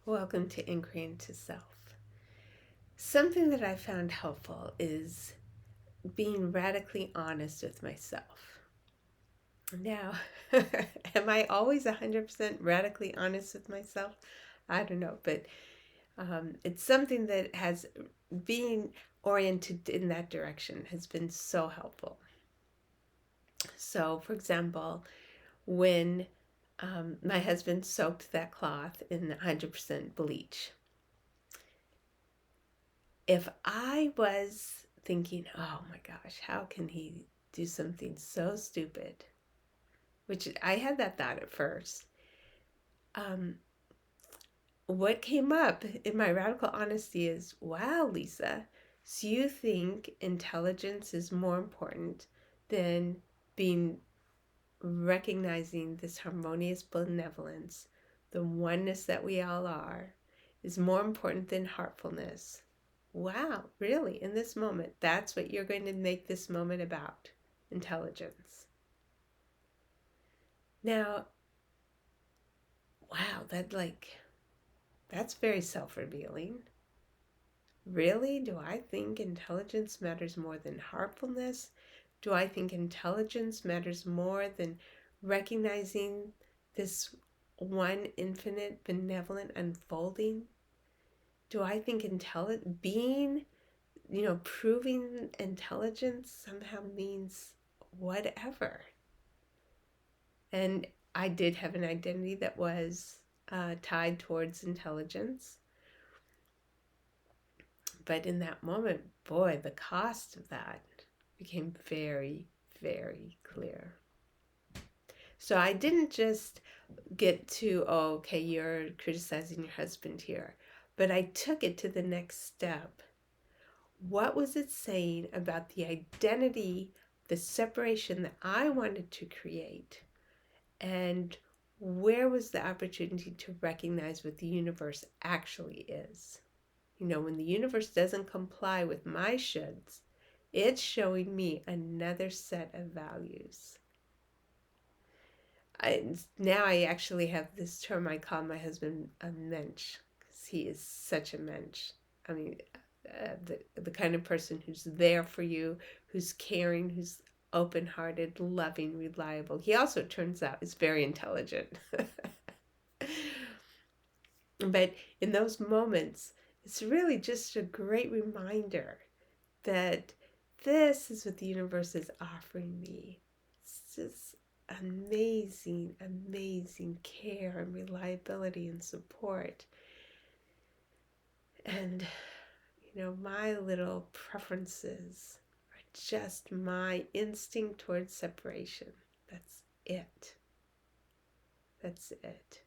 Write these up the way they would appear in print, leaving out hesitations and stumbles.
Welcome to Inquiry into Self. Something that I found helpful is being radically honest with myself. Now, am I always 100% radically honest with myself? I don't know, but it's something that has being oriented in that direction has been so helpful. So, for example, when my husband soaked that cloth in 100% bleach, if I was thinking, oh my gosh, how can he do something so stupid? Which I had that thought at first. What came up in my radical honesty is, wow, Lisa, so you think intelligence is more important than recognizing this harmonious benevolence, the oneness that we all are, is more important than heartfulness. Wow, really, in this moment, that's what you're going to make this moment about, intelligence. Now, wow, that's very self-revealing. Really? Do I think intelligence matters more than heartfulness? Do I think intelligence matters more than recognizing this one infinite benevolent unfolding? Do I think proving intelligence somehow means whatever? And I did have an identity that was tied towards intelligence. But in that moment, boy, the cost of that became very, very clear. So I didn't just get to, oh, okay, you're criticizing your husband here, but I took it to the next step. What was it saying about the identity, the separation that I wanted to create? And where was the opportunity to recognize what the universe actually is? You know, when the universe doesn't comply with my shoulds, it's showing me another set of values. Now I actually have this term. I call my husband a mensch because he is such a mensch. I mean, the kind of person who's there for you, who's caring, who's open-hearted, loving, reliable. He also turns out is very intelligent. But in those moments, it's really just a great reminder that this is what the universe is offering me. It's just amazing, amazing care and reliability and support. And, my little preferences are just my instinct towards separation. That's it. That's it.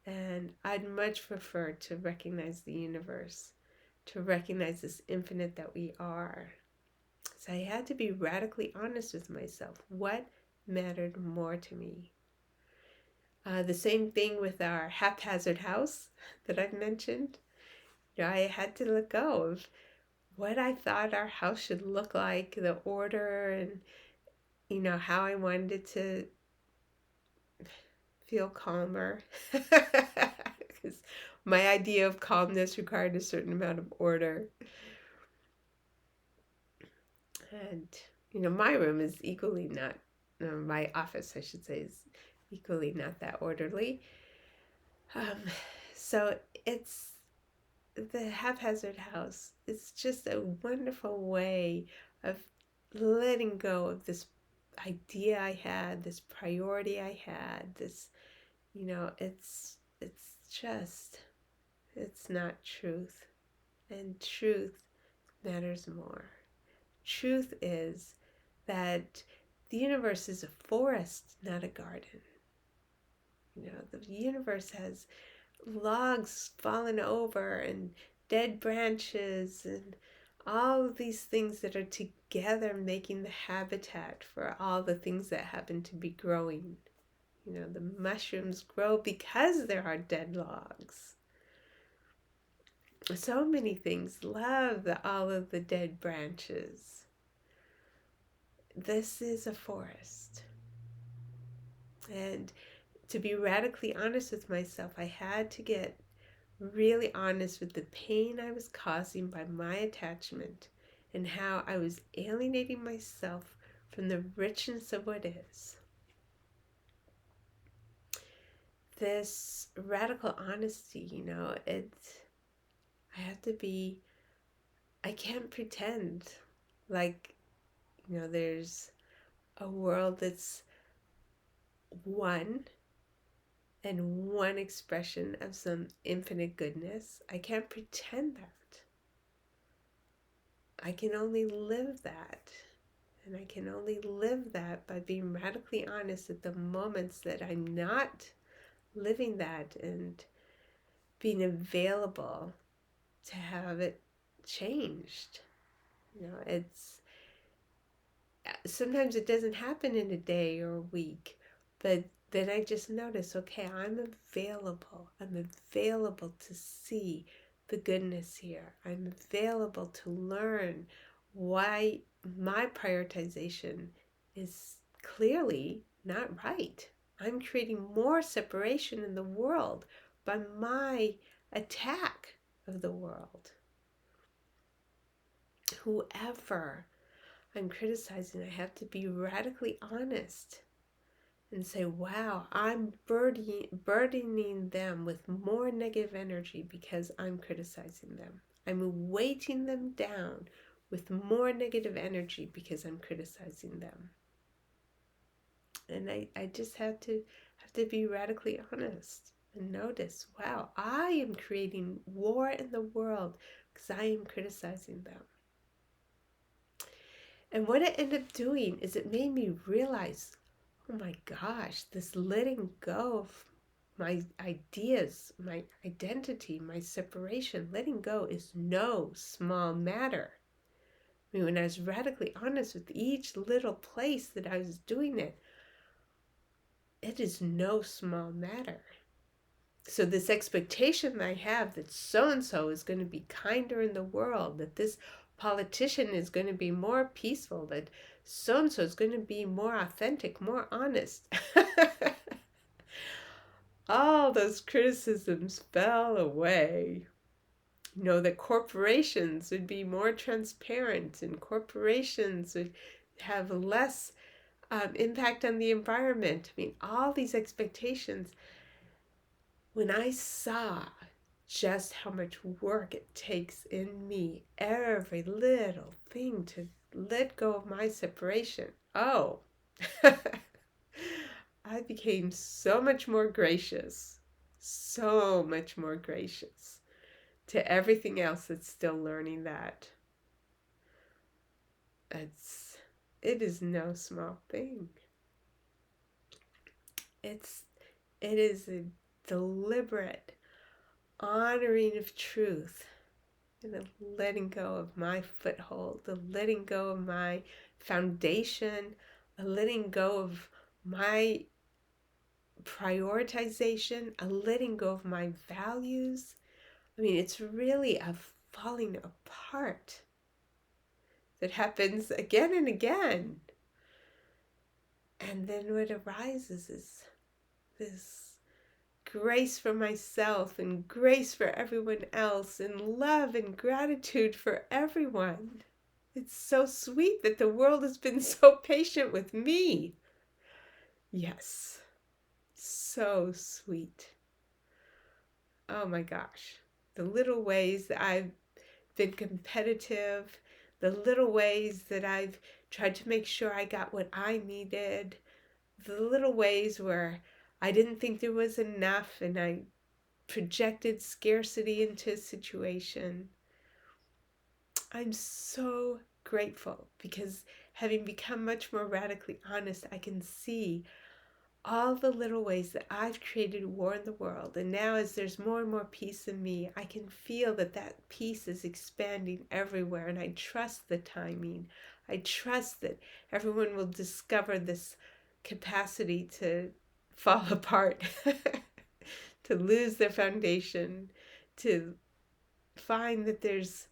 And I'd much prefer to recognize the universe, to recognize this infinite that we are. So I had to be radically honest with myself. What mattered more to me? The same thing with our haphazard house that I've mentioned. I had to let go of what I thought our house should look like, the order, and how I wanted it to feel calmer. Because my idea of calmness required a certain amount of order. And, my room is equally not, my office, I should say, is equally not that orderly. So it's the haphazard house. It's just a wonderful way of letting go of this idea I had, this priority I had, this, it's not truth. And truth matters more. Truth is that the universe is a forest, not a garden. The universe has logs fallen over and dead branches and all of these things that are together making the habitat for all the things that happen to be growing. The mushrooms grow because there are dead logs. So many things love all of the dead branches. This is a forest. And to be radically honest with myself, I had to get really honest with the pain I was causing by my attachment and how I was alienating myself from the richness of what is. This radical honesty, I can't pretend like, there's a world that's one and one expression of some infinite goodness. I can't pretend that. I can only live that. And I can only live that by being radically honest at the moments that I'm not living that and being available to have it changed. It's sometimes it doesn't happen in a day or a week, but then I just notice, okay, I'm available. I'm available to see the goodness here. I'm available to learn why my prioritization is clearly not right. I'm creating more separation in the world by my attack of the world. Whoever I'm criticizing, I have to be radically honest and say, wow, I'm burdening them with more negative energy because I'm criticizing them. I'm weighting them down with more negative energy because I'm criticizing them. And I just have to be radically honest and notice, wow, I am creating war in the world because I am criticizing them. And what it ended up doing is it made me realize, oh my gosh, this letting go of my ideas, my identity, my separation, letting go is no small matter. I mean, when I was radically honest with each little place that I was doing it, it is no small matter. So this expectation that I have that so-and-so is going to be kinder in the world, that this politician is going to be more peaceful, that so-and-so is going to be more authentic, more honest. All those criticisms fell away. That corporations would be more transparent and corporations would have less impact on the environment. I mean, all these expectations. When I saw just how much work it takes in me, every little thing to let go of my separation, I became so much more gracious to everything else that's still learning that. It is no small thing. It is a deliberate honoring of truth and the letting go of my foothold, the letting go of my foundation, a letting go of my prioritization, a letting go of my values. I mean, it's really a falling apart that happens again and again. And then what arises is this grace for myself and grace for everyone else and love and gratitude for everyone. It's so sweet that the world has been so patient with me. Yes, so sweet. Oh my gosh. The little ways that I've been competitive, the little ways that I've tried to make sure I got what I needed, the little ways where I didn't think there was enough and I projected scarcity into a situation. I'm so grateful because having become much more radically honest, I can see all the little ways that I've created war in the world. And now as there's more and more peace in me, I can feel that peace is expanding everywhere. And I trust the timing. I trust that everyone will discover this capacity to fall apart, to lose their foundation, to find that there's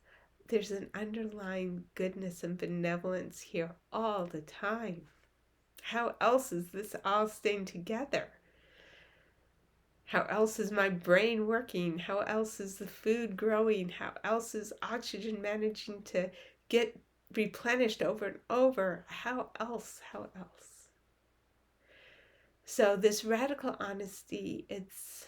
an underlying goodness and benevolence here all the time. How else is this all staying together? How else is my brain working? How else is the food growing? How else is oxygen managing to get replenished over and over? How else? How else? So this radical honesty, it's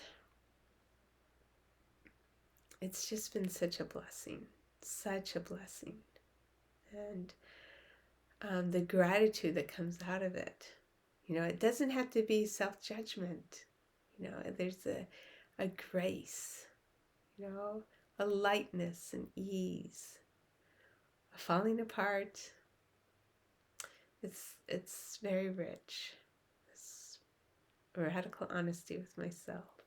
just been such a blessing, such a blessing. And the gratitude that comes out of it. You know, it doesn't have to be self-judgment. You know, there's a grace, you know, a lightness and ease, a falling apart. It's very rich. This radical honesty with myself.